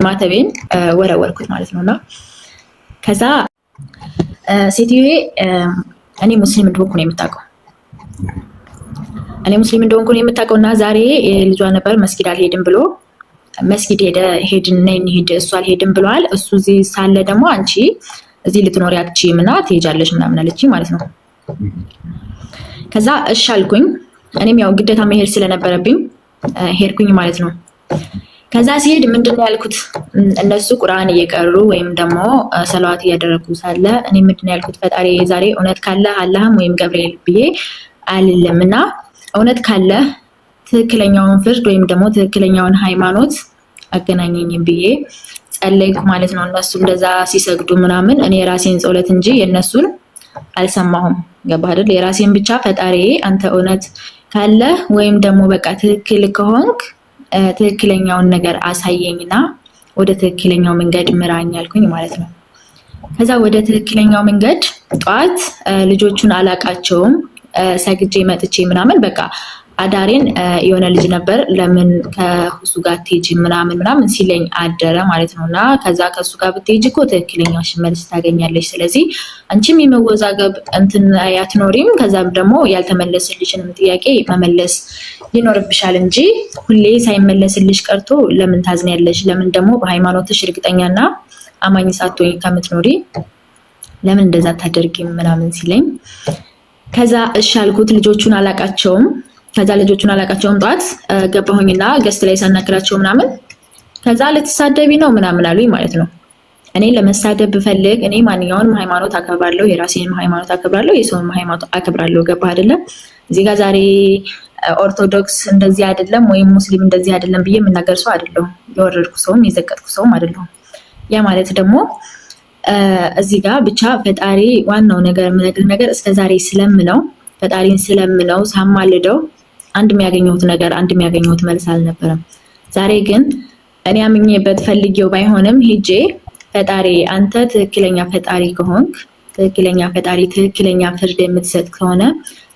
ማተቤን ወረወርኩት ማለት ነውና ከዛ ሴትዮዬ እኔ ሙስሊም እንደሆንኩ ነው የምታውቀው። እኔ ሙስሊም እንደሆንኩ ነው የምታውቀውና ዛሬ ልጇ ነበር መስጊድ አልሄድም ብሎ መስጊድ ሄድን ነይ እንሂድ እሱ አልሄድም ብሏል። እሱ እዚህ ሳለ ደግሞ አንቺ እዚህ ልትኖሪ አትችይም እና ትሄጃለሽ ምናምን አለችኝ ማለት ነው። ከዛ እሺ አልኩኝ። እኔም ያው ግዴታ መሄድ ስለነበረብኝ ሄድኩኝ ማለት ነው። ከዛ ሲሄድ ምንድነው ያልኩት እነሱ ቁርአን እየቀሩ ወይም ደግሞ ሰላዋት እያደረጉ ሳለ እኔ ምንድነው ያልኩት ፈጣሪ ዛሬ እውነት ካለ አላህም ወይም ገብርኤል ብዬ አልልምና እውነት ካለ ትክክለኛውን ፍርድ ወይም ደግሞ ትክክለኛውን ሃይማኖት አገናኘኝ ብዬ ጸለይኩ ማለት ነው። እነሱ እንደዛ ሲሰግዱ ምናምን እኔ የራሴን ጸሎት እንጂ የነሱን አልሰማሁም። ገባህ አይደል? የራሴን ብቻ ፈጣሪ አንተ እውነት ካለ ወይም ደግሞ በቃ ትክክል ከሆንክ ትክክለኛውን ነገር አሳየኝና ወደ ትክክለኛው መንገድ ምራኝ አልኩኝ ማለት ነው። ከዛ ወደ ትክክለኛው መንገድ ጧት ልጆቹን አላቃቸውም ሰግጄ መጥቼ ምናምን በቃ አዳሬን የሆነ ልጅ ነበር ለምን ከሱ ጋር ትሄጂ ምናምን ሲለኝ አደረ ማለት ነውና ከዛ ከሱ ጋር ብትሄጂ እኮ ትክክለኛው መልስ ታገኛለሽ። ስለዚህ አንቺም የመወዛገብ እንትን አትኖሪም። ከዛም ደግሞ ያልተመለሰልሽንም ጥያቄ መመለስ ይኖርብሻል እንጂ ሁሌ ሳይመለስልሽ ቀርቶ ለምን ታዝኛለሽ? ለምን ደግሞ በሃይማኖትሽ እርግጠኛና አማኝ ሳትሆኚ ከምትኖሪ ለምን እንደዛ ታደርጊም ምናምን ሲለኝ ከዛ እሺ አልኩት። ልጆቹን አላቃቸውም። ከዛ ልጆቹን አላቃቸውም ጧት ገባሁኝና ገስት ላይ ሳናግራቸው ምናምን ከዛ ልትሳደቢ ነው ምናምን አሉኝ ማለት ነው። እኔ ለመሳደብ ብፈልግ እኔ ማንኛውንም ሃይማኖት አከብራለሁ፣ የራሴንም ሃይማኖት አከብራለሁ፣ የሰውንም ሃይማኖት አከብራለሁ። ገባህ አይደለ? እዚህ ጋር ዛሬ ኦርቶዶክስ እንደዚህ አይደለም ወይም ሙስሊም እንደዚህ አይደለም ብዬ የምናገር ሰው አይደለሁም። የወረድኩ ሰውም የዘቀጥኩ ሰውም አይደለሁም። ያ ማለት ደግሞ እዚህ ጋር ብቻ ፈጣሪ ዋናው ነገር የምነግርህ ነገር እስከዛሬ ስለምነው ፈጣሪን ስለምነው ሳማልደው አንድ የሚያገኘሁት ነገር አንድ የሚያገኘሁት መልስ አልነበረም። ዛሬ ግን እኔ አምኜበት ፈልጌው ባይሆንም ሄጄ ፈጣሪ አንተ ትክክለኛ ፈጣሪ ከሆንክ ትክክለኛ ፈጣሪ ትክክለኛ ፍርድ የምትሰጥ ከሆነ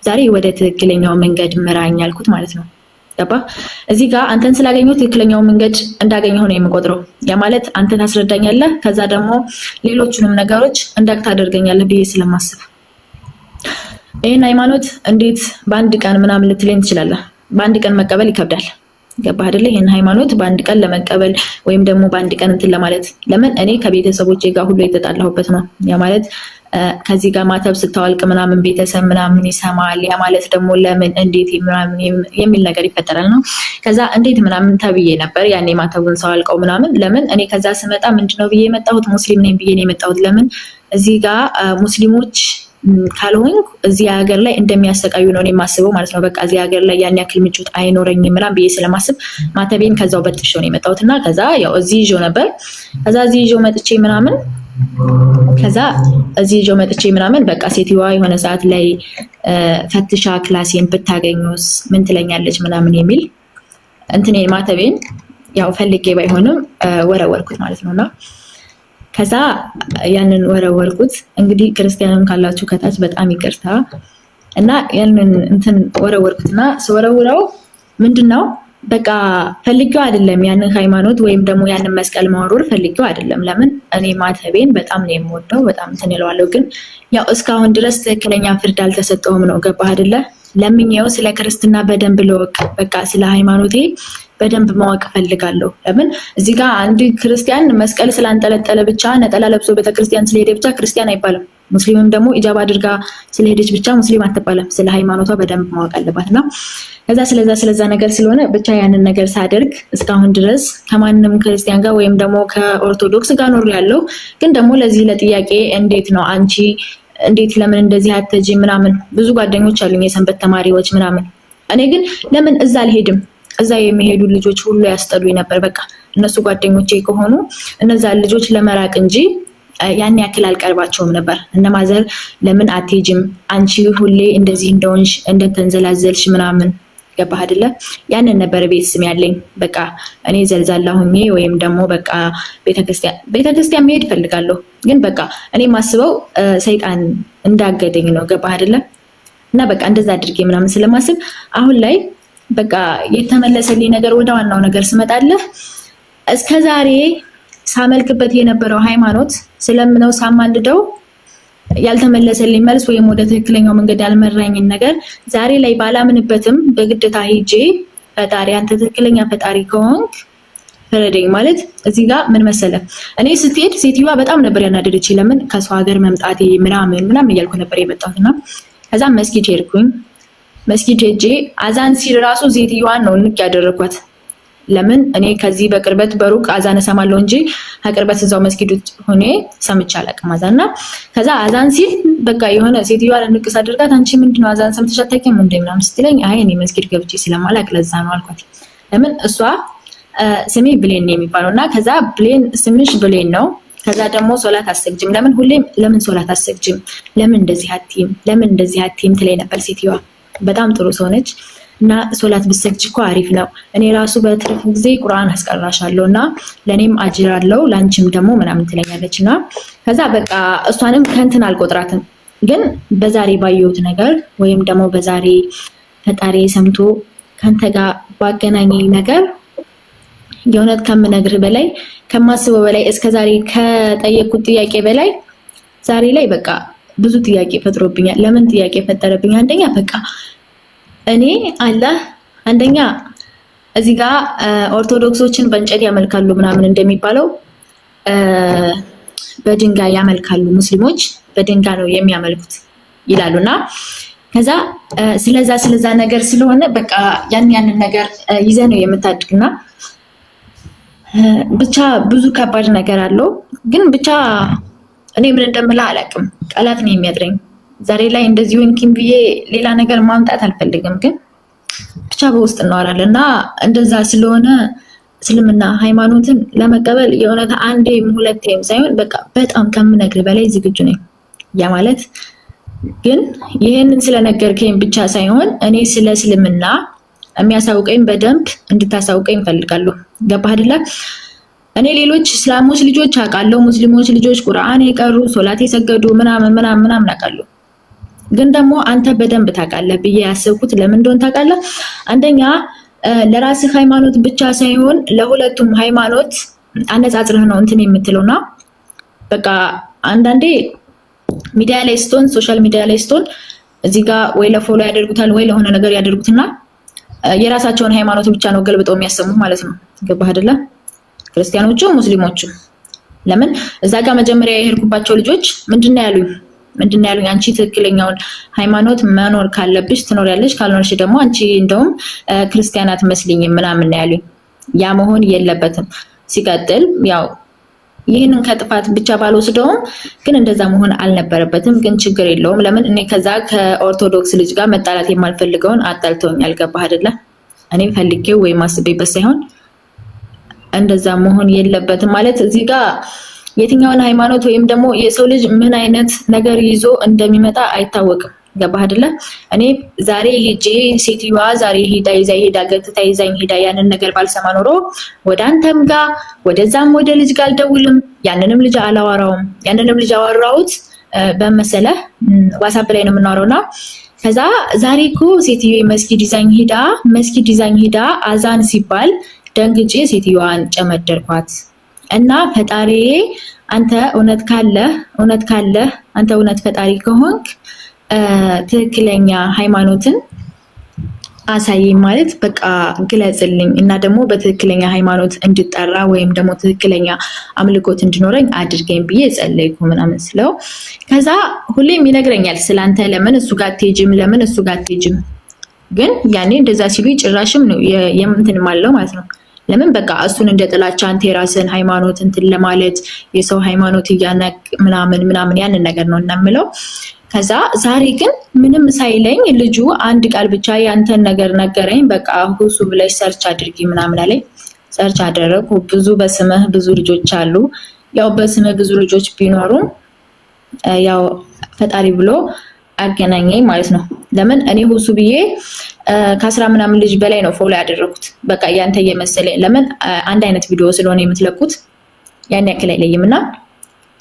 ዛሬ ወደ ትክክለኛው መንገድ ምራኝ አልኩት ማለት ነው። ገባ? እዚህ ጋር አንተን ስላገኘሁ ትክክለኛው መንገድ እንዳገኘሁ ነው የምቆጥረው። ያ ማለት አንተ ታስረዳኛለህ፣ ከዛ ደግሞ ሌሎቹንም ነገሮች እንዳቅ ታደርገኛለህ ብዬ ስለማስብ ይህን ሃይማኖት እንዴት በአንድ ቀን ምናምን ልትለኝ ትችላለህ። በአንድ ቀን መቀበል ይከብዳል። ገባህ አይደለ? ይህን ሃይማኖት በአንድ ቀን ለመቀበል ወይም ደግሞ በአንድ ቀን እንትን ለማለት ለምን እኔ ከቤተሰቦቼ ጋር ሁሉ የተጣላሁበት ነው። ያ ማለት ከዚህ ጋር ማተብ ስታወልቅ ምናምን ቤተሰብ ምናምን ይሰማል። ያ ማለት ደግሞ ለምን እንዴት ምናምን የሚል ነገር ይፈጠራል ነው። ከዛ እንዴት ምናምን ተብዬ ነበር ያኔ ማተቡን ሳወልቀው ምናምን። ለምን እኔ ከዛ ስመጣ ምንድነው ብዬ የመጣሁት ሙስሊም ነኝ ብዬ ነው የመጣሁት። ለምን እዚህ ጋር ሙስሊሞች ካልሆንኩ እዚህ ሀገር ላይ እንደሚያሰቃዩ ነው የማስበው ማለት ነው። በቃ እዚህ ሀገር ላይ ያን ያክል ምቾት አይኖረኝም ምናምን ብዬ ስለማስብ ማተቤን ከዛው በጥሼው ነው የመጣሁትና ከዛ ያው እዚህ ይዤው ነበር። ከዛ እዚህ ይዤው መጥቼ ምናምን በቃ ሴትዮዋ የሆነ ሰዓት ላይ ፈትሻ ክላሴን ብታገኙስ ምን ትለኛለች ምናምን የሚል እንትኔ ማተቤን ያው ፈልጌ ባይሆንም ወረወርኩት ማለት ነውና ከዛ ያንን ወረወርኩት። እንግዲህ ክርስቲያንም ካላችሁ ከታች በጣም ይቅርታ እና ያንን እንትን ወረወርኩትና ስወረውረው ምንድነው በቃ ፈልጌው አይደለም ያንን ሃይማኖት ወይም ደግሞ ያንን መስቀል ማወርወር ፈልጌው አይደለም። ለምን እኔ ማተቤን በጣም ነው የምወደው፣ በጣም እንትን እለዋለሁ። ግን ያው እስካሁን ድረስ ትክክለኛ ፍርድ አልተሰጠውም ነው። ገባህ አይደለ? ለምኜው ስለ ክርስትና በደንብ ልወቅ፣ በቃ ስለ ሃይማኖቴ በደንብ ማወቅ ፈልጋለሁ። ለምን እዚህ ጋር አንድ ክርስቲያን መስቀል ስላንጠለጠለ ብቻ ነጠላ ለብሶ ቤተክርስቲያን ስለሄደ ብቻ ክርስቲያን አይባልም። ሙስሊምም ደግሞ ኢጃባ አድርጋ ስለሄደች ብቻ ሙስሊም አትባልም። ስለ ሃይማኖቷ በደንብ ማወቅ አለባትና ከዛ ስለዛ ነገር ስለሆነ ብቻ ያንን ነገር ሳደርግ እስካሁን ድረስ ከማንም ክርስቲያን ጋር ወይም ደግሞ ከኦርቶዶክስ ጋር ኖር ያለው ግን ደግሞ ለዚህ ለጥያቄ እንዴት ነው አንቺ እንዴት ለምን እንደዚህ አትጂ ምናምን ብዙ ጓደኞች አሉኝ የሰንበት ተማሪዎች ምናምን። እኔ ግን ለምን እዛ አልሄድም? እዛ የሚሄዱ ልጆች ሁሉ ያስጠሉኝ ነበር። በቃ እነሱ ጓደኞቼ ከሆኑ እነዛ ልጆች ለመራቅ እንጂ ያን ያክል አልቀርባቸውም ነበር። እነማዘር ለምን አትሄጂም አንቺ ሁሌ እንደዚህ እንደሆንሽ እንደተንዘላዘልሽ ምናምን ገባህ አይደለ? ያንን ነበር ቤት ስም ያለኝ። በቃ እኔ ዘልዛላ ሆኜ ወይም ደግሞ በቃ ቤተክርስቲያን መሄድ እፈልጋለሁ፣ ግን በቃ እኔ ማስበው ሰይጣን እንዳገደኝ ነው። ገባህ አይደለ? እና በቃ እንደዛ አድርጌ ምናምን ስለማስብ አሁን ላይ በቃ የተመለሰልኝ ነገር ወደ ዋናው ነገር ስመጣለህ እስከዛሬ ሳመልክበት የነበረው ሃይማኖት ስለምነው ሳማልደው ያልተመለሰልኝ መልስ ወይም ወደ ትክክለኛው መንገድ ያልመራኝን ነገር ዛሬ ላይ ባላምንበትም በግዴታ ሄጄ ፈጣሪ አንተ ትክክለኛ ፈጣሪ ከሆንክ ፈረደኝ ማለት እዚህ ጋር ምን መሰለ፣ እኔ ስትሄድ ሴትዮዋ በጣም ነበር ያናደደች። ለምን ከሰው ሀገር መምጣቴ ምናምን እያልኩ ነበር የመጣሁትና ከዛ መስጊድ ሄድኩኝ። መስጊድ ሄጄ አዛን ሲል ራሱ ሴትዮዋን ነው ንቅ ያደረኳት። ለምን እኔ ከዚህ በቅርበት በሩቅ አዛን እሰማለሁ እንጂ ከቅርበት እዛው መስጊድ ሆኜ ሰምቼ አላውቅም አዛንና። ከዛ አዛን ሲል በቃ የሆነ ሴትዮዋ ንቅስ አድርጋት አንቺ ምንድነው አዛን ሰምተሽ አታውቂም እንዴ ምናምን ስትለኝ አይ እኔ መስጊድ ገብቼ ስለማላውቅ ለዛ ነው አልኳት። ለምን እሷ ስሜ ብሌን ነው የሚባለው እና ከዛ ብሌን ስምሽ ብሌን ነው፣ ከዛ ደግሞ ሶላት አሰግጅም፣ ለምን ሁሌም ለምን ሶላት አሰግጅም፣ ለምን እንደዚህ አትይም ትለኝ ነበር ሴትዮዋ። በጣም ጥሩ ሰው ነች እና ሶላት ብሰግጅ እኮ አሪፍ ነው፣ እኔ ራሱ በትርፍ ጊዜ ቁርአን አስቀራሻለሁ እና ለኔም አጅር አለው ላንቺም ደግሞ ምናምን ትለኛለች። እና ከዛ በቃ እሷንም ከንትን አልቆጥራትም። ግን በዛሬ ባየሁት ነገር ወይም ደግሞ በዛሬ ፈጣሪ ሰምቶ ከንተ ጋር ባገናኘኝ ነገር የእውነት ከምነግርህ በላይ ከማስበው በላይ እስከዛሬ ከጠየቅኩት ጥያቄ በላይ ዛሬ ላይ በቃ ብዙ ጥያቄ ፈጥሮብኛል። ለምን ጥያቄ ፈጠረብኝ? አንደኛ በቃ እኔ አላህ አንደኛ እዚህ ጋር ኦርቶዶክሶችን በእንጨት ያመልካሉ ምናምን እንደሚባለው በድንጋይ ያመልካሉ፣ ሙስሊሞች በድንጋይ ነው የሚያመልኩት ይላሉና ከዛ ስለዛ ነገር ስለሆነ በቃ ያንን ነገር ይዘህ ነው የምታድግና ብቻ ብዙ ከባድ ነገር አለው። ግን ብቻ እኔ ምን እንደምላ አላውቅም፣ ቃላት ነው የሚያጥረኝ። ዛሬ ላይ እንደዚህ ሆንኪም ብዬ ሌላ ነገር ማምጣት አልፈልግም። ግን ብቻ በውስጥ እናወራለን እና እንደዛ ስለሆነ እስልምና ሃይማኖትን ለመቀበል የእውነት አንዴም ሁለቴም ሳይሆን በቃ በጣም ከምነግር በላይ ዝግጁ ነኝ። ያ ማለት ግን ይሄንን ስለነገርከኝ ብቻ ሳይሆን እኔ ስለ እስልምና የሚያሳውቀኝ በደንብ እንድታሳውቀኝ እፈልጋለሁ። ገባህ አይደለ? እኔ ሌሎች እስላሞች ልጆች አውቃለሁ፣ ሙስሊሞች ልጆች ቁርአን የቀሩ ሶላት የሰገዱ ምናምን አውቃለሁ። ግን ደግሞ አንተ በደንብ ታውቃለህ ብዬ ያሰብኩት ለምን እንደሆነ ታውቃለህ? አንደኛ ለራስህ ሃይማኖት ብቻ ሳይሆን ለሁለቱም ሃይማኖት አነጻጽረህ ነው እንትን የምትለውና በቃ አንዳንዴ ሚዲያ ላይ ስትሆን ሶሻል ሚዲያ ላይ ስትሆን እዚህ ጋር ወይ ለፎሎ ያደርጉታል ወይ ለሆነ ነገር ያደርጉትና የራሳቸውን ሃይማኖት ብቻ ነው ገልብጠው የሚያሰሙ ማለት ነው። ገባህ አይደለ? ክርስቲያኖቹም ሙስሊሞቹም። ለምን እዛ ጋር መጀመሪያ የሄድኩባቸው ልጆች ምንድነው ያሉኝ? አንቺ ትክክለኛውን ሃይማኖት መኖር ካለብሽ ትኖሪያለሽ፣ ካልኖርሽ ደግሞ አንቺ እንደውም ክርስቲያን አትመስሊኝም ምናምን ያሉኝ። ያ መሆን የለበትም። ሲቀጥል ያው ይህንን ከጥፋት ብቻ ባልወስደውም ግን እንደዛ መሆን አልነበረበትም። ግን ችግር የለውም። ለምን እኔ ከዛ ከኦርቶዶክስ ልጅ ጋር መጣላት የማልፈልገውን አጣልተውኛል። ገባህ አይደለ? እኔ ፈልጌው ወይም አስቤበት ሳይሆን እንደዛ መሆን የለበትም ማለት እዚህ ጋር የትኛውን ሃይማኖት ወይም ደግሞ የሰው ልጅ ምን አይነት ነገር ይዞ እንደሚመጣ አይታወቅም። ገባህ አይደለ? እኔ ዛሬ ሄጄ ሴትዮዋ ዛሬ ሄዳ ገትታ ይዛኝ ሄዳ ያንን ነገር ባልሰማ ኖሮ ወደ አንተም ጋር ወደዛም ወደ ልጅ ጋር አልደውልም፣ ያንንም ልጅ አላወራውም። ያንንም ልጅ አወራሁት በመሰለህ ዋትስአፕ ላይ ነው የምናወራውና ከዛ ዛሬ እኮ ሴትዮ መስጊድ ይዛኝ ሄዳ አዛን ሲባል ደንግጬ ሴትዮዋን ጨመደርኳት እና ፈጣሪዬ አንተ እውነት ካለህ አንተ እውነት ፈጣሪ ከሆንክ ትክክለኛ ሃይማኖትን አሳየኝ ማለት በቃ ግለጽልኝ እና ደግሞ በትክክለኛ ሃይማኖት እንድጠራ ወይም ደግሞ ትክክለኛ አምልኮት እንድኖረኝ አድርገኝ ብዬ ጸለይኩ ምናምን ስለው ከዛ ሁሌም ይነግረኛል ስላንተ ለምን እሱ ጋር አትሄጂም ግን ያኔ እንደዛ ሲሉ ጭራሽም ነው የምንትን ማለው ማለት ነው። ለምን በቃ እሱን እንደ ጥላቻ አንተ የራስን ሃይማኖት እንትን ለማለት የሰው ሃይማኖት እያነቅ ምናምን ያንን ነገር ነው እናምለው። ከዛ ዛሬ ግን ምንም ሳይለኝ ልጁ አንድ ቃል ብቻ ያንተን ነገር ነገረኝ። በቃ ሁሱ ብለሽ ሰርች አድርጊ ምናምን አለኝ። ሰርች አደረኩ። ብዙ በስምህ ብዙ ልጆች አሉ። ያው በስምህ ብዙ ልጆች ቢኖሩም ያው ፈጣሪ ብሎ አገናኘኝ ማለት ነው። ለምን እኔ ሁሱ ብዬ ከ10 ምናምን ልጅ በላይ ነው ፎሎ ያደረኩት። በቃ ያንተ እየመሰለኝ ለምን አንድ አይነት ቪዲዮ ስለሆነ የምትለቁት ያን ያክል አይለይምና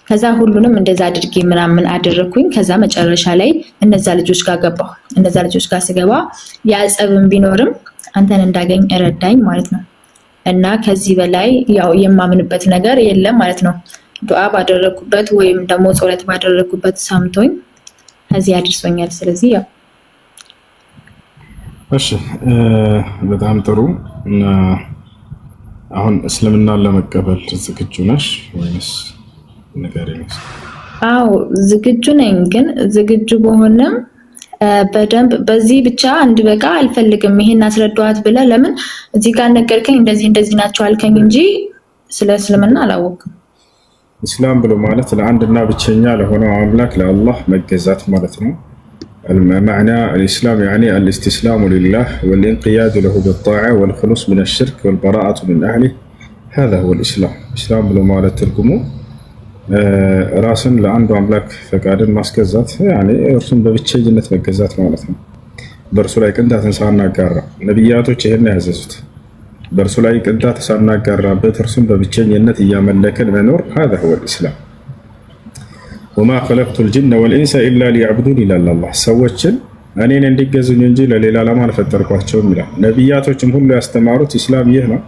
ከዛ ሁሉንም እንደዛ አድርጌ ምናምን አደረኩኝ። ከዛ መጨረሻ ላይ እነዛ ልጆች ጋር ገባሁ። እነዛ ልጆች ጋር ስገባ ያጸብም ቢኖርም አንተን እንዳገኝ እረዳኝ ማለት ነው። እና ከዚህ በላይ ያው የማምንበት ነገር የለም ማለት ነው። ዱዓ ባደረኩበት ወይም ደግሞ ጸሎት ባደረኩበት ሰምቶኝ ከዚህ አድርሶኛል። ስለዚህ ያው እሺ በጣም ጥሩ። እና አሁን እስልምናን ለመቀበል ዝግጁ ነሽ ወይስ ንገሪኝ? አዎ ዝግጁ ነኝ፣ ግን ዝግጁ በሆነም በደንብ በዚህ ብቻ እንድበቃ አልፈልግም። ይሄን አስረዳዋት ብለህ ለምን እዚህ ጋር ነገርከኝ እንደዚህ ናቸው አልከኝ እንጂ ስለ እስልምና አላወቅም። ኢስላም ብሎ ማለት ለአንድና ብቸኛ ለሆነው አምላክ ለአላህ መገዛት ማለት ነው። معنى الإسلام يعني الاستسلام لله والانقياد له بالطاعة والخلوص من الشرك والبراءة من أهله. هذا هو الإسلام. إسلام بلو مالت ترجمه راسن لعنده أملاك فقادن ماسكزات يعني رسم ببتشي جنة مكزات مالتهم برسولايك أنت تنسانا قارة نبياتو تشهرنا هززت برسولايك أنت تنسانا قارة بترسم ببتشي جنة إياما لك المنور. هذا هو الإسلام. وما خلقت الجن والإنس إلا ليعبدون إلا الله. سوتشن أنين عندك جزء ينجيل ليلا لما نفترقوا ملا نبياتو كله يستمروا إسلام يهنا.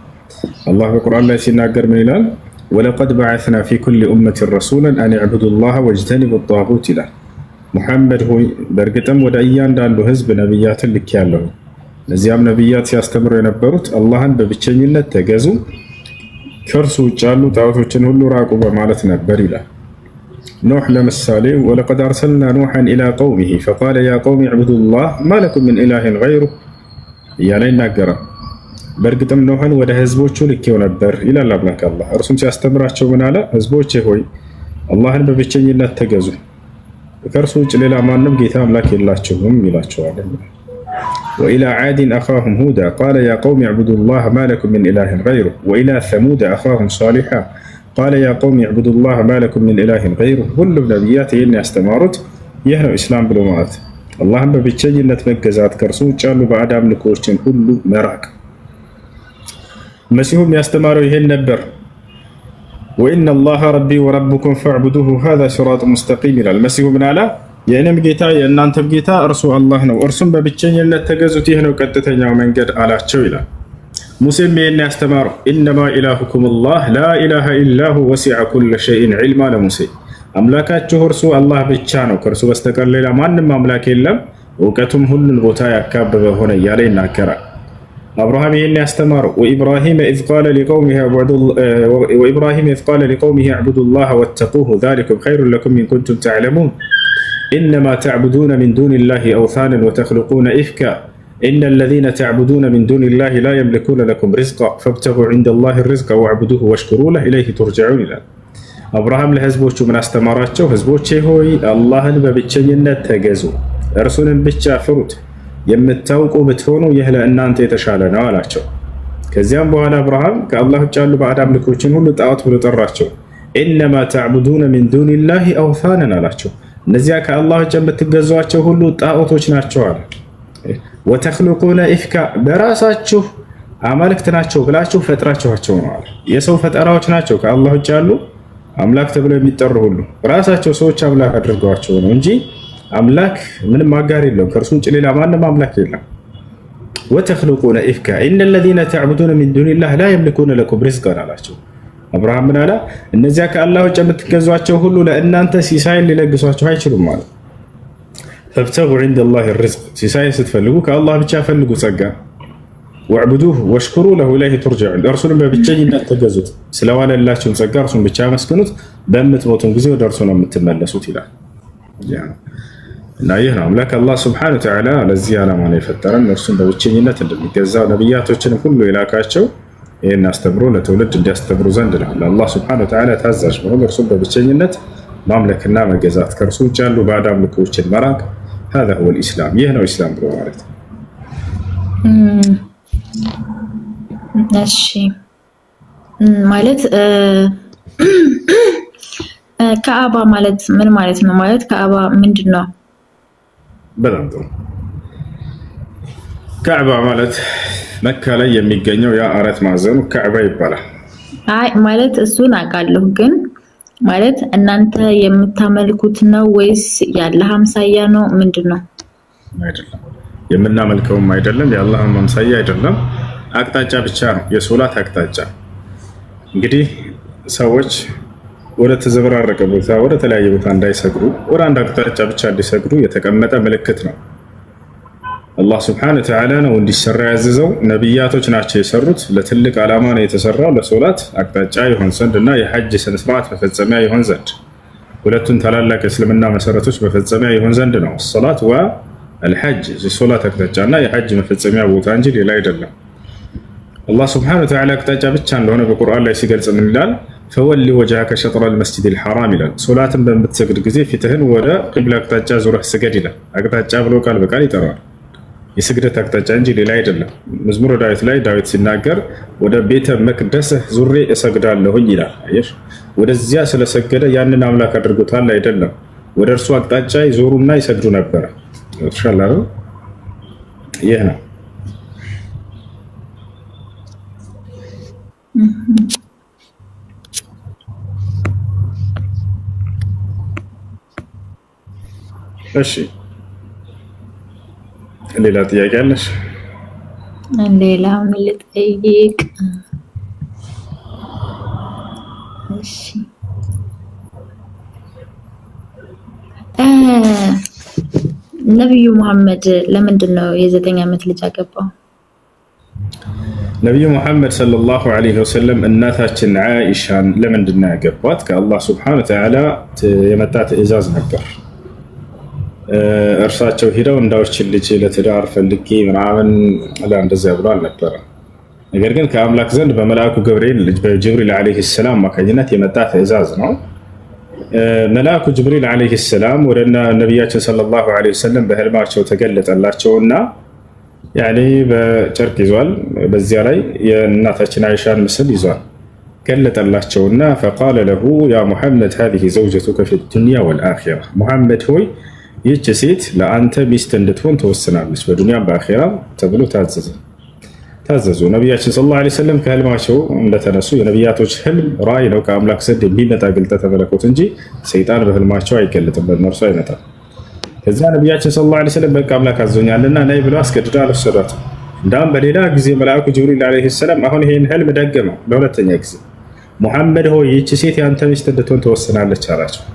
الله في القرآن لا يسيناقر من الآن ولقد بعثنا في كل أمة رسولا أن يعبدوا الله واجتنبوا الطاغوت له. محمد هو برقتم ودعيان دالو هزب نبيات اللي كيالو نزيام نبيات يستمروا ينبروت الله ببتشنينة تجازو كرسو جالو تعوتو كله راقوا مالتنا بريلا. نوح لمسالي ولقد أرسلنا نوحا إلى قومه فقال يا قوم اعبدوا الله ما لكم من إله غيره. يا لين نقرأ برقتم نوحا وده هزبوچو لكيو نبر إلى لابنك الله أرسم سيستمراتشو من على هزبوچه هوي الله ببتشنينة تجازو كرسو جليلا ما نم جيتا أملاك يلاتشوهم يلاتشو عليهم. وإلى عاد أخاهم هودا قال يا قوم اعبدوا الله ما لكم من إله غيره. وإلى ثمود أخاهم صالحا قال يا قوم اعبدوا الله ما لكم من إله غيره. كل نبيات إني استمرت يهنو إسلام بلومات اللهم بتشجنة مجزات كرسو جالو بعد أملكوشن كل مراك مسيهم يستمروا يهن نبر. وإن الله ربي وربكم فاعبدوه هذا صراط مستقيم. المسيح من على يعني بجيتا أن أنت بجيتا أرسو الله نو أرسم بتشجنة تجزو تهنو كتتنيا ومن قد على شويلا. مسلمي إني استمروا إنما إلهكم الله لا إله إلا هو وسع كل شيء علما. لموسى أملاكات جهرسو الله بتشانو كرسو بستقر ليلا ما نم أملاك إلا وكتم هن البوتايا كابب هنا يالينا كرا. أبراهيم إني استمروا وإبراهيم إذ قال لقومه اعبدوا الله واتقوه ذلكم خير لكم إن كنتم تعلمون. إنما تعبدون من دون الله أوثانا وتخلقون إفكا إن الذين تعبدون من دون الله لا يملكون لكم رزقا فابتغوا عند الله الرزق واعبدوه واشكروا له إليه ترجعون. إلى أبراهيم لهزبوچو من استمراتشو هزبوچه هوي اللهن ببتشينة تجزو أرسولا بتشافروت يمتاوقو بتهونو يهلا إن أنت يتشالنا علاتشو. كزيان بوهنا أبراهيم كالله جالو بعد أملكوچن هلو تاوت هلو تراتشو. إنما تعبدون من دون الله أوثانا علاتشو نزيا كالله جنب تجزواتشو هلو تاوتوچ ناتشو على ወተኽሉቁነ ኢፍካ በራሳችሁ አማልክት ናቸው ብላችሁ ፈጥራችኋቸው ነው አለ። የሰው ፈጠራዎች ናቸው ከአላህ ውጭ ያሉ አምላክ ተብለው የሚጠሩ ሁሉ ራሳቸው ሰዎች አምላክ አድርገዋቸው ነው እንጂ አምላክ ምንም አጋር የለውም። ከእርሱ ውጭ ሌላ ማንም አምላክ የለም። ወተኽሉቁነ ኢፍካ ኢነ الذين تعبدون من دون الله لا يملكون لكم رزقا አላቸው። አብርሃም ምን አለ? እነዚያ ከአላህ ውጭ የምትገዟቸው ሁሉ ለእናንተ ሲሳይን ሊለግሷቸው አይችሉም ማለት فابتغوا عند الله الرزق. ሲሳይ ስትፈልጉ ከአላህ ብቻ ፈልጉ ጸጋ። واعبدوه واشكروا له إليه ترجعون. እርሱን በብቸኝነት ተገዙት ስለዋለላችሁ ጸጋ እርሱን ብቻ መስግኑት በምትሞቱን ጊዜ ወደ እርሱ ነው የምትመለሱት ይላል። እና ይህ ነው አምላክ አላህ ሱብሓነሁ ወተዓላ ለዚህ ዓላማ ነው የፈጠረን እርሱን በብቸኝነት እንድንገዛ ነብያቶችን ሁሉ የላካቸው ይህን አስተምሮ ለትውልድ እንዲያስተምሩ ዘንድ ነው። ለአላህ ሱብሓነሁ ወተዓላ ታዛዥ መሆን እርሱን በብቸኝነት ማምለክና መገዛት ከእርሱ ውጭ ያሉ ባዕድ አምልኮችን መራቅ هذا هو الإسلام. ይህ ነው ኢስላም ብሎ ማለት ነው። እሺ ማለት ካዕባ ማለት ምን ማለት ነው? ማለት ካዕባ ምንድነው? በጣም ጥሩ። ካዕባ ማለት መካ ላይ የሚገኘው ያ አራት ማዕዘኑ ካዕባ ይባላል። አይ ማለት እሱን አውቃለሁ ግን ማለት እናንተ የምታመልኩት ነው ወይስ የአላህ አምሳያ ነው? ምንድነው? አይደለም፣ የምናመልከውም አይደለም፣ የአላህ አምሳያ አይደለም። አቅጣጫ ብቻ ነው የሶላት አቅጣጫ። እንግዲህ ሰዎች ወደ ተዘበራረቀ ቦታ ወደ ተለያየ ቦታ እንዳይሰግዱ ወደ አንድ አቅጣጫ ብቻ እንዲሰግዱ የተቀመጠ ምልክት ነው። አላህ ስብሐነሁ ወተዓላ ነው እንዲሰራ ያዘዘው። ነቢያቶች ናቸው የሰሩት። ለትልቅ ዓላማ ነው የተሰራው፣ ለሶላት አቅጣጫ ይሆን ዘንድ እና የሐጅ ስነስርዓት መፈጸሚያ ይሆን ዘንድ፣ ሁለቱን ታላላቅ የእስልምና መሰረቶች መፈጸሚያ ይሆን ዘንድ ነው። ሶላት ወአልሐጅ፣ የሶላት አቅጣጫ እና የሐጅ መፈጸሚያ ቦታ እንጂ ሌላ አይደለም። አላህ ስብሐነሁ ወተዓላ አቅጣጫ ብቻ እንደሆነ በቁርአን ላይ ሲገልጽ ምን ይላል? ፈወሊ ወጅሀከ ሸጥረል መስጂዲል ሐራም ይላል። ሶላትን በምትሰግድ ጊዜ ፊትህን ወደ ቂብላ አቅጣጫ ዙረህ ስገድ ይላል። አቅጣጫ ብሎ ቃል በቃል ይጠራዋል። የስግደት አቅጣጫ እንጂ ሌላ አይደለም። መዝሙረ ዳዊት ላይ ዳዊት ሲናገር ወደ ቤተ መቅደስህ ዙሬ እሰግዳለሁኝ ይላል። አየሽ፣ ወደዚያ ስለሰገደ ያንን አምላክ አድርጎታል አይደለም። ወደ እርሱ አቅጣጫ ይዞሩና ይሰግዱ ነበረ። ተሻላል። ይህ ነው። እሺ፣ ሌላ ጥያቄ አለሽ? ሌላ ምን ልጠይቅ? እሺ ነብዩ መሐመድ ለምንድን ነው የ9 ዓመት ልጅ አገባው? ነቢዩ ሙሐመድ ሰለላሁ ዐለይሂ ወሰለም እናታችን ዓኢሻን ለምንድን ነው ያገቧት? ከአላህ ሱብሓነሁ ወተዓላ የመጣ ትዕዛዝ ነበር። እርሳቸው ሂደው እንዳውችን ልጅ ለትዳር ፈልጌ ምናምን እንደዚያ ብሎ አልነበረም። ነገር ግን ከአምላክ ዘንድ በመልአኩ ገብርኤል ልጅ በጅብሪል ዐለይሂ ሰላም አማካኝነት የመጣ ትዕዛዝ ነው። መልአኩ ጅብሪል ዐለይሂ ሰላም ወደ ነቢያችን ሰለላሁ ዐለይሂ ወሰለም በህልማቸው ተገለጠላቸውና ያኔ በጨርቅ ይዟል። በዚያ ላይ የእናታችን አይሻን ምስል ይዟል። ገለጠላቸውና ፈቃለ ለሁ ያ ሙሐመድ ሀዚህ ዘውጀቱከ ፊ ዱንያ ወልአኺራ፣ ሙሐመድ ሆይ ይህች ሴት ለአንተ ሚስት እንድትሆን ተወስናለች በዱንያም በአኺራም ተብሎ ታዘዙ። ነቢያችን ሰለላሁ ዐለይሂ ወሰለም ከህልማቸው እንደተነሱ የነቢያቶች ህልም ራእይ ነው፣ ከአምላክ ዘንድ የሚመጣ ግልጠተ መለኮት እንጂ ሰይጣን በህልማቸው አይገለጥም፣ በእነርሱ አይመጣም። ከዛ ነቢያችን ሰለላሁ ዐለይሂ ወሰለም በቃ አምላክ አዞኛልና ነይ ብለው አስገድደው አልወሰዷትም። እንዳውም በሌላ ጊዜ መልአኩ ጅብሪል ዐለይሂ ሰላም አሁን ይሄን ህልም ደገመው ለሁለተኛ ጊዜ። ሙሐመድ ሆይ ይህች ሴት የአንተ ሚስት እንድትሆን ተወስናለች አላቸው።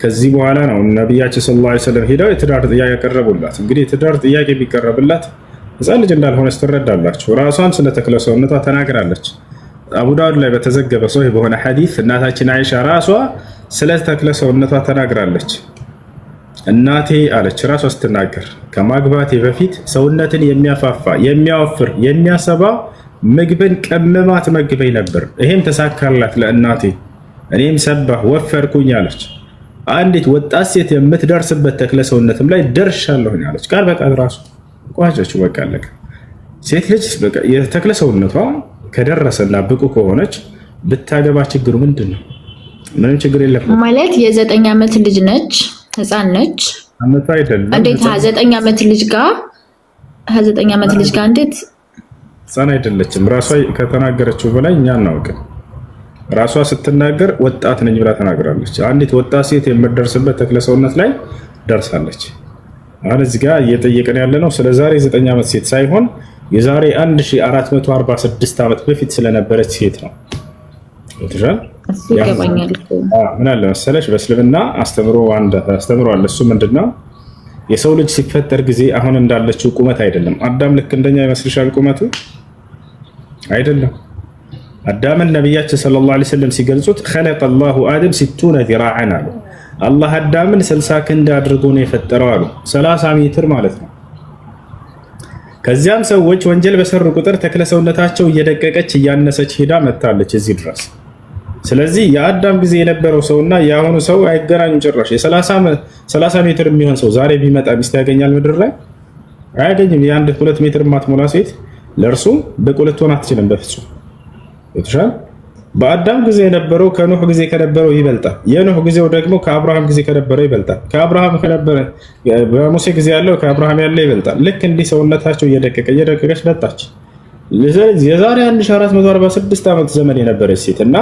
ከዚህ በኋላ ነው ነቢያችን ሰለላሁ ዐለይሂ ወሰለም ሄደው የትዳር ጥያቄ ያቀረቡላት። እንግዲህ የትዳር ጥያቄ ቢቀረብላት ህፃን ልጅ እንዳልሆነች ትረዳላችሁ። ራሷን ስለ ተክለ ሰውነቷ ተናግራለች። አቡ ዳውድ ላይ በተዘገበ ሶሒህ በሆነ ሐዲስ እናታችን አይሻ ራሷ ስለ ተክለ ሰውነቷ ተናግራለች። እናቴ አለች ራሷ ስትናገር ከማግባቴ በፊት ሰውነትን የሚያፋፋ የሚያወፍር የሚያሰባ ምግብን ቀመማ ትመግበኝ ነበር፣ ይሄም ተሳካላት ለእናቴ፣ እኔም ሰባህ ወፈርኩኝ አለች። አንዲት ወጣት ሴት የምትደርስበት ተክለ ሰውነትም ላይ ደርሻለሁኝ አለች። ቃል በቃል ራሱ ቋጨችው። በቃ አለቀ። ሴት ልጅ በቃ የተክለ ሰውነቷ ከደረሰና ብቁ ከሆነች ብታገባ ችግሩ ምንድን ነው? ምንም ችግር የለም ማለት የ9 ዓመት ልጅ ነች፣ ህፃን ነች። አመት አይደለም እንዴት 9 ዓመት ልጅ ጋር እንዴት ህፃን አይደለችም። ራሷ ከተናገረችው በላይ እኛ እናውቅም። ራሷ ስትናገር ወጣት ነኝ ብላ ተናግራለች። አንዲት ወጣት ሴት የምትደርስበት ተክለ ሰውነት ላይ ደርሳለች። አሁን እዚህ ጋር እየጠየቀን ያለ ነው ስለ ዛሬ 9 ዓመት ሴት ሳይሆን የዛሬ 1446 ዓመት በፊት ስለነበረች ሴት ነው። ምን አለ መሰለሽ በእስልምና አስተምሮ አለ። እሱ ምንድነው? የሰው ልጅ ሲፈጠር ጊዜ አሁን እንዳለችው ቁመት አይደለም። አዳም ልክ እንደኛ ይመስልሻል? ቁመቱ አይደለም። አዳምን ነቢያችን ሰለላሁ ዐለይሂ ወሰለም ሲገልጹት خلق الله آدم 60 ذراعا አሉ። አላህ አዳምን 60 ክንድ አድርጎ ነው የፈጠረው አሉ። 30 ሜትር ማለት ነው። ከዚያም ሰዎች ወንጀል በሰሩ ቁጥር ተክለ ሰውነታቸው እየደቀቀች እያነሰች ሄዳ መታለች እዚህ ድረስ። ስለዚህ የአዳም ጊዜ የነበረው ሰውና የአሁኑ ሰው አይገናኙም ጭራሽ። የ30 ሜትር የሚሆን ሰው ዛሬ ቢመጣ ሚስት ያገኛል? ምድር ላይ አያገኝም። የአንድ 2 ሜትር ማትሞላ ሴት ለእርሱ ብቁ ልትሆን አትችልም በፍጹም። ይተሻል። በአዳም ጊዜ የነበረው ከኖህ ጊዜ ከነበረው ይበልጣል። የኖህ ጊዜው ደግሞ ከአብርሃም ጊዜ ከነበረው ይበልጣል። ከአብርሃም ከነበረ በሙሴ ጊዜ ያለው ከአብርሃም ያለ ይበልጣል። ልክ እንዲህ ሰውነታቸው እየደቀቀች መጣች። የዛሬ 1446 ዓመት ዘመን የነበረች ሴት እና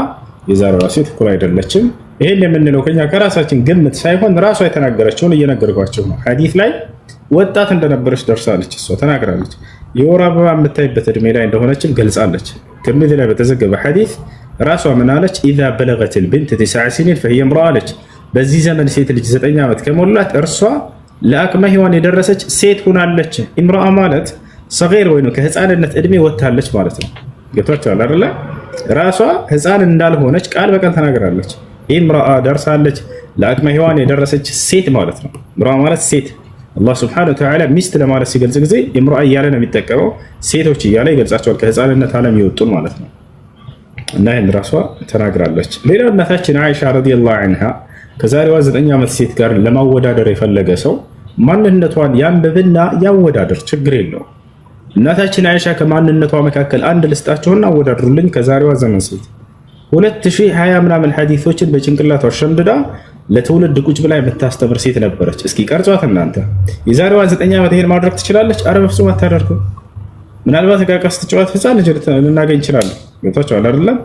የዛሬዋ ሴት እኩል አይደለችም። ይሄን የምንለው ከኛ ከራሳችን ግምት ሳይሆን ራሷ የተናገረችውን እየነገርኳቸው ነው። ሐዲስ ላይ ወጣት እንደነበረች ደርሳለች፣ እሷ ተናግራለች። የወር አበባ የምታይበት እድሜ ላይ እንደሆነችም ገልጻለች። ትርሚዚ ላይ በተዘገበ ሐዲስ ራሷ ምን አለች? ኢዛ በለገት ልብንት 9 ሲኒን ፈሂየ እምረአ አለች። በዚህ ዘመን ሴት ልጅ 9 ዓመት ከሞላት እርሷ ለአቅመ ሔዋን የደረሰች ሴት ሆናለች። ኢምረአ ማለት ሰገር ወይ ከህፃንነት እድሜ ወጥታለች ማለት ነው። ገብቷችኋል አይደለ? ራሷ ህፃን እንዳልሆነች ቃል በቃል ተናግራለች። ኢምረአ ደርሳለች፣ ለአቅመ ሔዋን የደረሰች ሴት ማለት ነው። ኢምረአ ማለት ሴት። አላህ ሱብሓነሁ ወተዓላ ሚስት ለማለት ሲገልጽ ጊዜ ኢምረአ እያለ ነው የሚጠቀመው፣ ሴቶች እያለ ይገልጻቸዋል። ከህፃንነት ዓለም የወጡን ማለት ነው። እና ይህን ራሷ ተናግራለች። ሌላው እናታችን አይሻ ረዲየላሁ ዐንሃ ከዛሬዋ 9 ዓመት ሴት ጋር ለማወዳደር የፈለገ ሰው ማንነቷን ያንብብና ያወዳደር፣ ችግር የለውም። እናታችን አይሻ ከማንነቷ መካከል አንድ ልስጣቸውና አወዳድሩልኝ። ከዛሬዋ ዘመን ሴት 2020 ምናምን ሐዲሶችን በጭንቅላቷ ሸምድዳ ለትውልድ ቁጭ ብላ የምታስተምር ሴት ነበረች። እስኪ ቀርጿት እናንተ። የዛሬዋ 9 ዓመት ይሄን ማድረግ ትችላለች? አረ በፍጹም አታደርግም። ምናልባት ዕቃ ስትጫወት ህፃን ልጅ ልናገኝ እንችላለን። ገብቷችኋል አይደለም?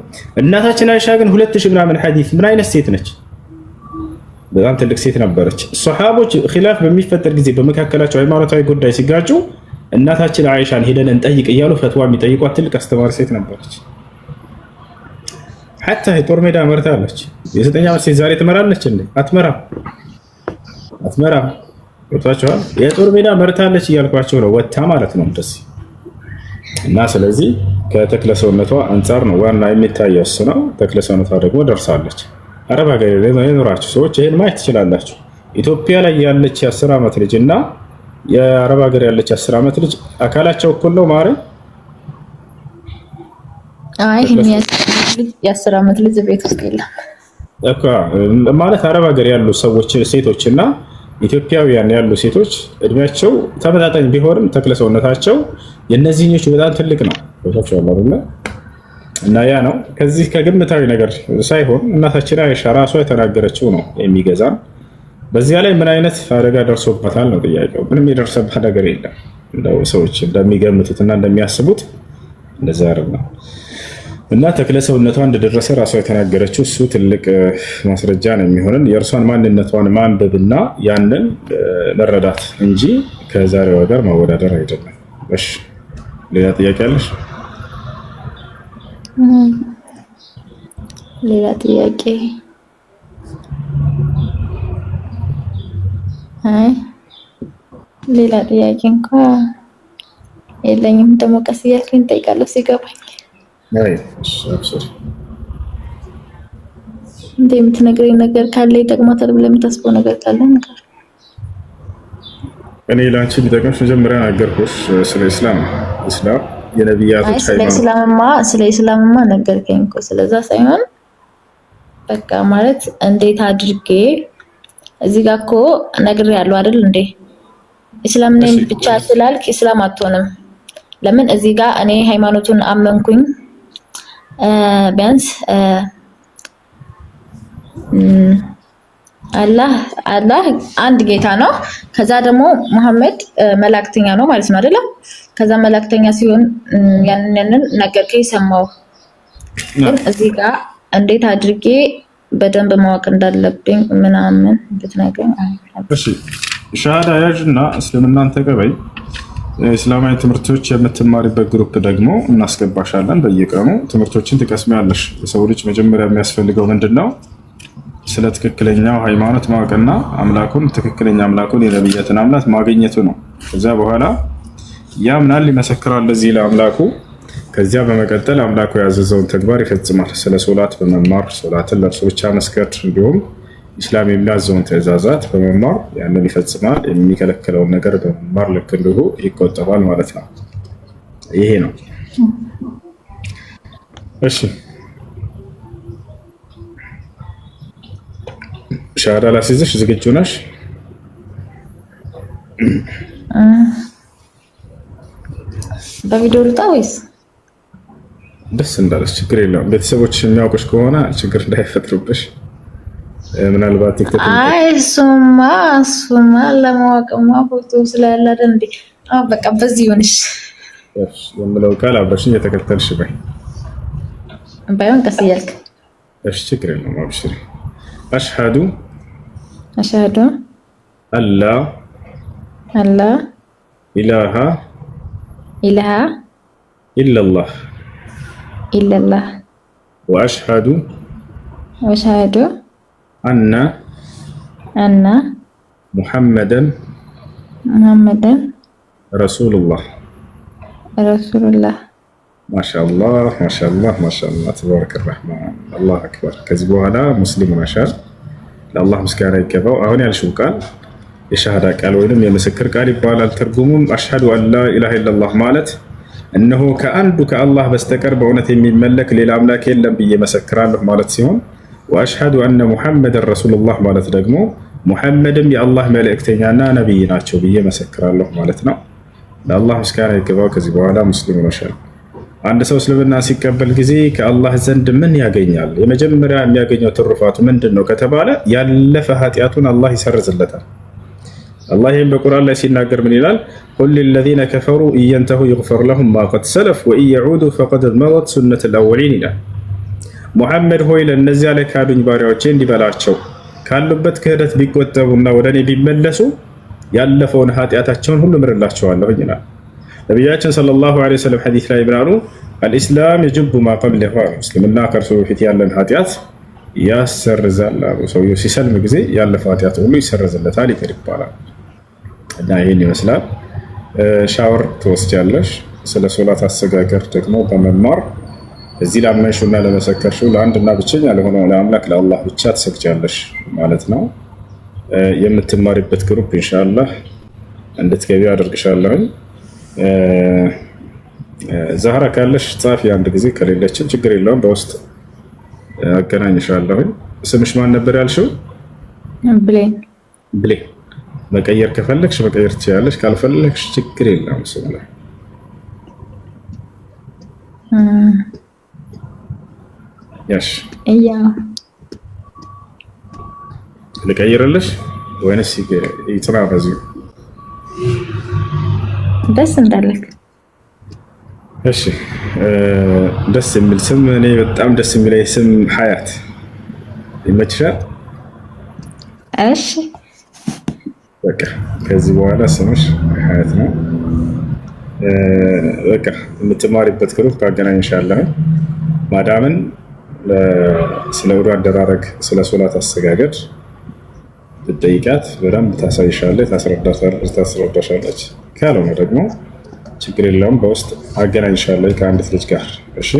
እናታችን አይሻ ግን 2000 ምናምን ሐዲስ ምን አይነት ሴት ነች? በጣም ትልቅ ሴት ነበረች። ሷሃቦች ኺላፍ በሚፈጠር ጊዜ በመካከላቸው ሃይማኖታዊ ጉዳይ ሲጋጩ እናታችን አይሻን ሄደን እንጠይቅ እያሉ ፈትዋ የሚጠይቋት ትልቅ አስተማሪ ሴት ነበረች። ሐታ የጦር ሜዳ መርታለች። የ9 ዓመት ሴት ዛሬ ትመራለች እንዴ? አትመራም፣ አትመራም። ገብቷችኋል? የጦር ሜዳ መርታለች እያልኳቸው ነው፣ ወታ ማለት ነው እንደዚህ። እና ስለዚህ ከተክለ ሰውነቷ አንጻር ነው ዋና የሚታየው እሱ ነው። ተክለ ሰውነቷ ደግሞ ደርሳለች። አረብ ሀገር የኖራችሁ ሰዎች ይሄን ማየት ትችላላችሁ። ኢትዮጵያ ላይ ያለች የ10 ዓመት ልጅ እና የአረብ ሀገር ያለች 10 ዓመት ልጅ አካላቸው እኩል ነው ማለት? አይ የ10 ዓመት ልጅ ቤት ውስጥ የለም እኮ ማለት። አረብ ሀገር ያሉ ሰዎች ሴቶች እና ኢትዮጵያውያን ያሉ ሴቶች እድሜያቸው ተመጣጣኝ ቢሆንም ተክለ ሰውነታቸው የነዚህኞቹ በጣም ትልቅ ነው። እና ያ ነው ከዚህ ከግምታዊ ነገር ሳይሆን እናታችን አይሻ ራሷ የተናገረችው ነው የሚገዛን። በዚያ ላይ ምን አይነት አደጋ ደርሶበታል ነው ጥያቄው። ምንም የደረሰበት ነገር የለም እንደው ሰዎች እንደሚገምቱት እና እንደሚያስቡት እንደዛ አይደለም። እና ተክለ ሰውነቷ እንደደረሰ ራሷ የተናገረችው እሱ ትልቅ ማስረጃ ነው የሚሆነን የእርሷን ማንነቷን ማንበብና ያንን መረዳት እንጂ ከዛሬዋ ጋር ማወዳደር አይደለም። እሺ ሌላ ጥያቄ አለሽ? ሌላ ጥያቄ? አይ ሌላ ጥያቄ እንኳን የለኝም። ደግሞ ቀስ እያልኩኝ እጠይቃለሁ ሲገባኝ። አይ አብሽር። እንዴ የምትነግረኝ ነገር ካለ ይጠቅማታል ብለህ የምታስበው ነገር ካለ ነገር። እኔ ላንቺ ሊጠቅምሽ መጀመሪያ ነገርኩሽ ስለ ኢስላም የነቢያቶች ሃይማኖት። ስለ ኢስላምማ ነገርከኝ እኮ ስለዛ ሳይሆን በቃ ማለት እንዴት አድርጌ እዚህ ጋር እኮ ነግሬያለሁ አይደል እንዴ? ኢስላም ነኝ ብቻ ስላልክ ኢስላም አትሆንም። ለምን እዚህ ጋር እኔ ሃይማኖቱን አመንኩኝ ቢያንስ አላህ አንድ ጌታ ነው። ከዛ ደግሞ መሐመድ መላእክተኛ ነው ማለት ነው አይደለም? ከዛ መላእክተኛ ሲሆን ያንን ነገርከኝ ሰማሁ። ግን እዚህ ጋር እንዴት አድርጌ በደንብ ማወቅ እንዳለብኝ ምናምን ብትነግረኝ። እሺ ሻሃዳ ያዥና እስልምናን ተቀበይ። እስላማዊ ትምህርቶች የምትማሪበት ግሩፕ ደግሞ እናስገባሻለን። በየቀኑ ትምህርቶችን ትቀስሚያለሽ። የሰው ልጅ መጀመሪያ የሚያስፈልገው ምንድነው? ስለ ትክክለኛው ሃይማኖት ማወቅና አምላኩን ትክክለኛ አምላኩን የነብያትን አምላክ ማግኘቱ ነው። ከዚያ በኋላ ያምናል፣ ይመሰክራል ለዚህ ለአምላኩ። ከዚያ በመቀጠል አምላኩ ያዘዘውን ተግባር ይፈጽማል። ስለ ሶላት በመማር ሶላትን ለእርሱ ብቻ መስገድ፣ እንዲሁም ኢስላም የሚያዘውን ትዕዛዛት በመማር ያንን ይፈጽማል። የሚከለክለውን ነገር በመማር ልክ እንዲሁ ይቆጠባል ማለት ነው። ይሄ ነው። እሺ ሻሃዳ ላስይዝሽ ዝግጁ ነሽ? በቪዲዮ ልጣ ወይስ ደስ እንዳለሽ? ችግር የለውም። ቤተሰቦች የሚያውቁሽ ከሆነ ችግር እንዳይፈጥሩብሽ ምናልባት ቲክቶክ። አይ እሱማ ለማወቅማ ፎቶ ስላለ አይደል እንዴ? በቃ በዚህ ይሆንሽ የምለው ቃል አብረሽኝ የተከተልሽ በይ። ባይሆን ቀስ እያልክ እሺ፣ ችግር የለውም። አብሽሪ። أشهد أشهد أن لا أن لا إله إله إلا الله إلا الله وأشهد وأشهد أن محمدا رسول الله ما شاء الله ما شاء الله ما شاء الله تبارك الرحمن الله أكبر كذبوا على مسلم ونشار لله مسكارا يكفوا أهوني على شو قال የሻሃዳ ቃል ወይንም የምስክር ቃል ይባላል። ትርጉሙም አሽሀዱ አን ላ ኢላሀ ኢለላህ ማለት እነሆ ከአንዱ ከአላህ በስተቀር በእውነት የሚመለክ ሌላ አምላክ የለም ብዬ መሰክራለሁ ማለት ሲሆን ወአሽሀዱ አነ ሙሐመድን ረሱሉላህ ማለት ደግሞ ሙሐመድም የአላህ መልእክተኛና ነቢይ ናቸው ብዬ መሰክራለሁ ማለት ነው። ለአላህ ምስጋና ይገባው። ከዚህ በኋላ ሙስሊም ሆነሻል። አንድ ሰው እስልምና ሲቀበል ጊዜ ከአላህ ዘንድ ምን ያገኛል? የመጀመሪያ የሚያገኘው ትሩፋቱ ምንድን ነው ከተባለ ያለፈ ኃጢአቱን አላህ ይሰርዝለታል። አላህ ይህም በቁርአን ላይ ሲናገር ምን ይላል? ቁል ሊለዚነ ከፈሩ ኢየንተሁ ይግፈር ለሁም ማ ቀድ ሰለፍ ወኢየዑዱ ፈቀድ መደት ሱነቱል አወሊን ይላል። ሙሐመድ ሆይ ለእነዚያ ለካዱኝ ባሪያዎቼ እንዲበላቸው ካሉበት ክህደት ቢቆጠቡና ወደ እኔ ቢመለሱ ያለፈውን ኃጢአታቸውን ሁሉ ምርላቸዋለሁ ይላል። ነቢያችን ሰለላሁ ዐለይሂ ወሰለም ሐዲስ ላይ ምን አሉ? አልኢስላም የጅቡ ማ ቀብለሁ፣ እስልምና ከእርሱ በፊት ያለን ኃጢአት ያሰርዛል አሉ። ሰውየው ሲሰልም ጊዜ ያለፈው ኃጢአት ሁሉ ይሰረዝለታል፣ ይቅር ይባላል። እና ይህን ይመስላል። ሻወር ትወስጃለሽ። ስለ ሶላት አሰጋገር ደግሞ በመማር እዚህ ላመንሽውና ለመሰከርሽው ለአንድና ብቸኛ ለሆነው ለአምላክ ለአላህ ብቻ ትሰግጃለሽ ማለት ነው። የምትማሪበት ግሩፕ ኢንሻአላህ እንድትገቢ አደርግሻለሁኝ። ዛህራ ካለሽ ጻፊ አንድ ጊዜ፣ ከሌለችን ችግር የለውም በውስጥ አገናኝሻለሁኝ። ስምሽ ማን ነበር ያልሽው? ብሌን። ብሌን መቀየር ከፈለግሽ መቀየር ትችላለሽ፣ ካልፈለግሽ ችግር የለም። ስም ላይ ያሽ ልቀይርልሽ ወይንስ ይጥራ? በዚህ ደስ እንዳለክ። እሺ ደስ የሚል ስም፣ እኔ በጣም ደስ የሚለኝ ስም ሀያት ይመችሻል? እሺ በቃ ከዚህ በኋላ ስምሽ ሀያት ነው። በቃ የምትማሪበት ግሩፕ ካገናኝሻለሁ። ማዳምን ስለ ውዱ አደራረግ፣ ስለ ሶላት አሰጋገድ ብትጠይቃት በደንብ ታሳይሻለች፣ ታስረዳሻለች። ካልሆነ ደግሞ ችግር የለውም በውስጥ አገናኝሻለሁ ከአንዲት ልጅ ጋር። እሺ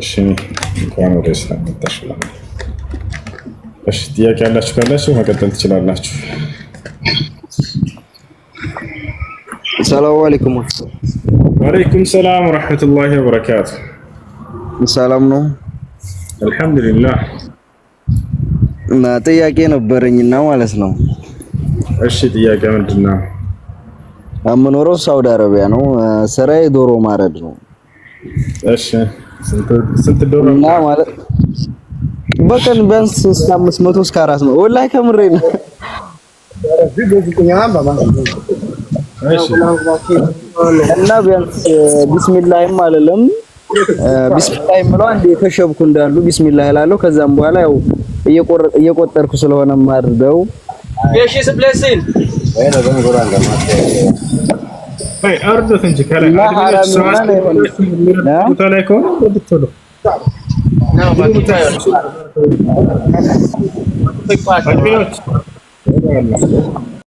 እሺ። እንኳን ወደ እስላም መጣሽ። እሺ ጥያቄ ያላችሁ ካላችሁ መቀጠል ትችላላችሁ። ሰላም አለይኩም። ወአለይኩም ሰላም ወራህመቱላሂ ወበረካቱ። ሰላም ነው? አልሐምዱሊላህ። እና ጥያቄ ነበረኝና ማለት ነው። እሺ ጥያቄ ምንድነው? የምኖረው ሳውዲ አረቢያ ነው። ስራዬ ዶሮ ማረድ ነው። እሺ ስንት ዶሮ እና ማለት በቀን ቢያንስ 500 እስከ 400 ወላሂ ከምሬ ነው። እና ቢያንስ ቢስሚላህም አለለም ቢስሚላህ የምለው አንዴ የተሸብኩ እንዳሉ ቢስሚላህ እላለሁ። ከዛም በኋላ ያው እየቆጠርኩ ስለሆነ ማድርገው ايش اسم بلاسين አይ አርዶት እንጂ ከላይ ላይ ከሆነ ብትሉ